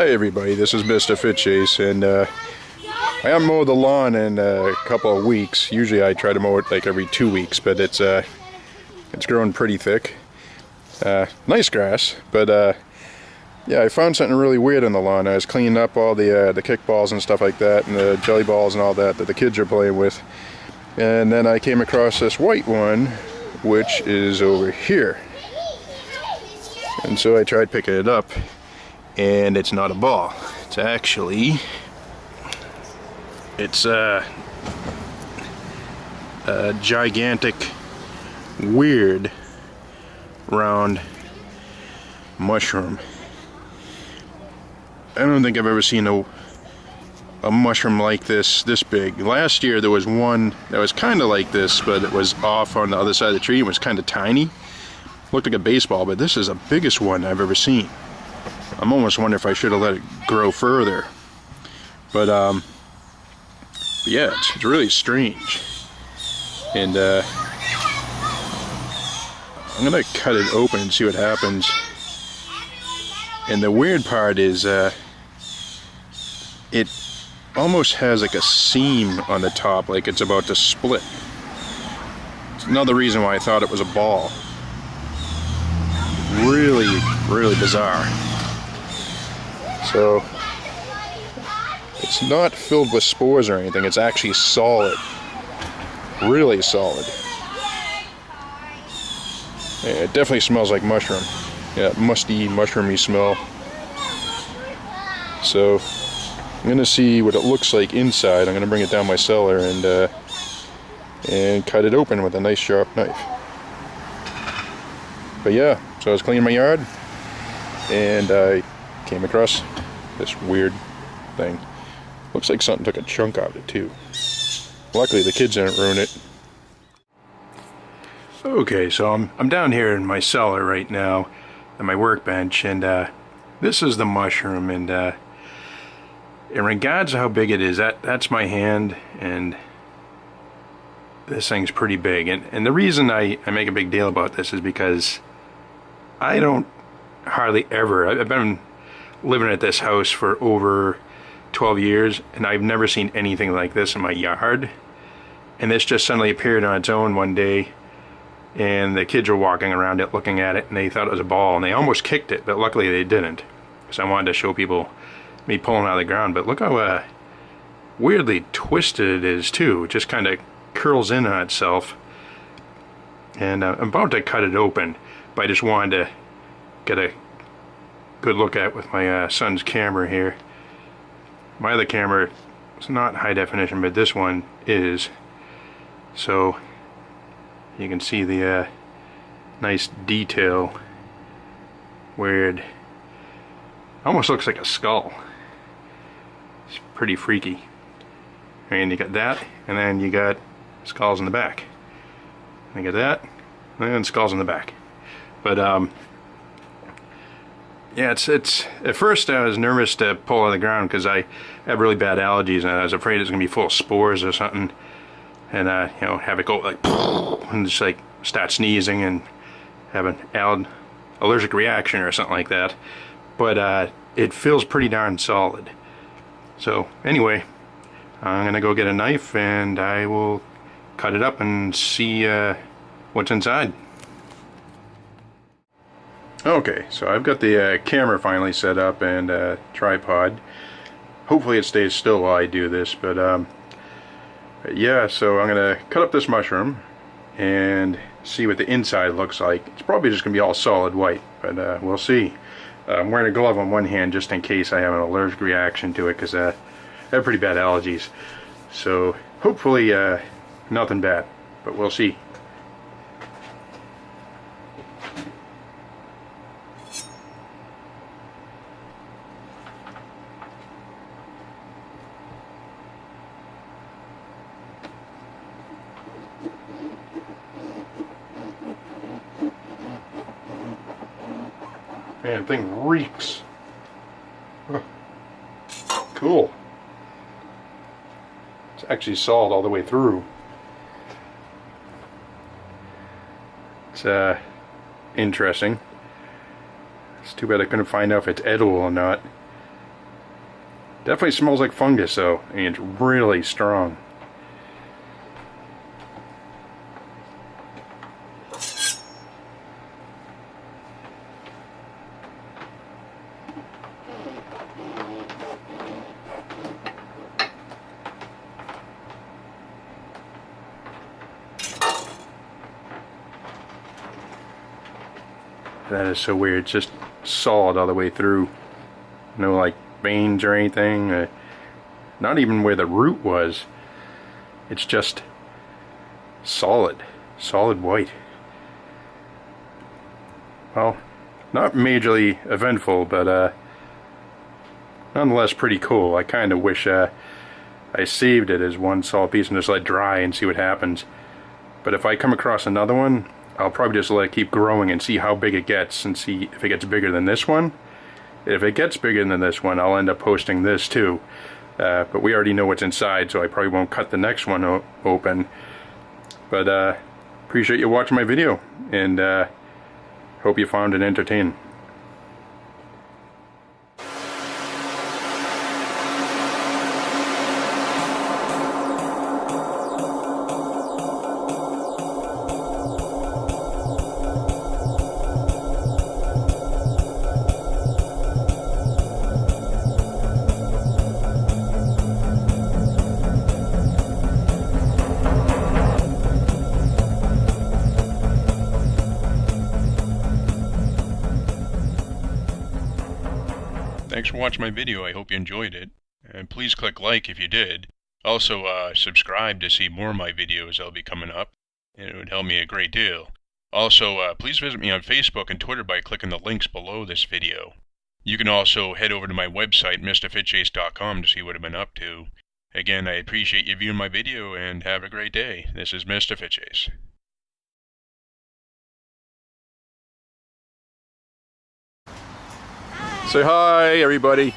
Hi everybody, this is Mr. Fitshace, and I haven't mowed the lawn in a couple of weeks. Usually I try to mow it like every 2 weeks, but it's growing pretty thick. Nice grass, but yeah, I found something really weird on the lawn. I was cleaning up all the kickballs and stuff like that, and the jelly balls and all that the kids are playing with. And then I came across this white one, which is over here. And so I tried picking it up, and it's not a ball. It's actually, it's a gigantic, weird, round mushroom. I don't think I've ever seen a mushroom like this big. Last year there was one that was kind of like this, but it was off on the other side of the tree. It was kind of tiny. Looked like a baseball, but this is the biggest one I've ever seen. I'm almost wondering if I should have let it grow further. But yeah, it's really strange. And I'm gonna cut it open and see what happens. And the weird part is it almost has like a seam on the top, like it's about to split. It's another reason why I thought it was a ball. Really, really bizarre. So it's not filled with spores or anything, it's actually solid. Really solid. Yeah, it definitely smells like mushroom. Yeah, musty, mushroomy smell. So I'm gonna see what it looks like inside. I'm gonna bring it down my cellar and cut it open with a nice sharp knife. But yeah, so I was cleaning my yard and I came across this weird thing. Looks like something took a chunk out of it too. Luckily the kids didn't ruin it. Okay, so I'm down here in my cellar right now at my workbench, and this is the mushroom, and in regards to how big it is, that's my hand, and this thing's pretty big. And the reason I make a big deal about this is because I don't hardly ever, I've been living at this house for over 12 years, and I've never seen anything like this in my yard. And this just suddenly appeared on its own one day, and the kids were walking around it looking at it, and they thought it was a ball, and they almost kicked it, but luckily they didn't, because I wanted to show people me pulling out of the ground. But look how weirdly twisted it is too. It just kind of curls in on itself. And I'm about to cut it open, but I just wanted to get a good look at it with my son's camera here. My other camera is not high definition, but this one is. So you can see the nice detail where it almost looks like a skull. It's pretty freaky. And you got that, and then you got skulls in the back. And you got that, and then skulls in the back. But yeah, it's at first I was nervous to pull out of the ground because I have really bad allergies, and I was afraid it's gonna be full of spores or something, and you know, have it go like and just like start sneezing and have an allergic reaction or something like that. But it feels pretty darn solid. So anyway, I'm gonna go get a knife and I will cut it up and see what's inside. Okay, so I've got the camera finally set up and tripod. Hopefully it stays still while I do this, but yeah, so I'm gonna cut up this mushroom and see what the inside looks like. It's probably just gonna be all solid white, but we'll see. I'm wearing a glove on one hand just in case I have an allergic reaction to it, because I have pretty bad allergies. So hopefully nothing bad, but we'll see. Man, the thing reeks. Huh. Cool. It's actually solid all the way through. It's interesting. It's too bad I couldn't find out if it's edible or not. Definitely smells like fungus though, and it's really strong. That is so weird. It's just solid all the way through. No like veins or anything. Not even where the root was. It's just solid white. Well, not majorly eventful, but nonetheless pretty cool. I kind of wish I saved it as one solid piece and just let it dry and see what happens. But if I come across another one, I'll probably just let it keep growing and see how big it gets and see if it gets bigger than this one. If it gets bigger than this one, I'll end up posting this too. But we already know what's inside, so I probably won't cut the next one open. But appreciate you watching my video, and hope you found it entertaining. Thanks for watching my video. I hope you enjoyed it. And please click like if you did. Also, subscribe to see more of my videos that'll be coming up. And it would help me a great deal. Also, please visit me on Facebook and Twitter by clicking the links below this video. You can also head over to my website, MrFitshace.com, to see what I've been up to. Again, I appreciate you viewing my video, and have a great day. This is Mr. Fitshace. Say hi, everybody.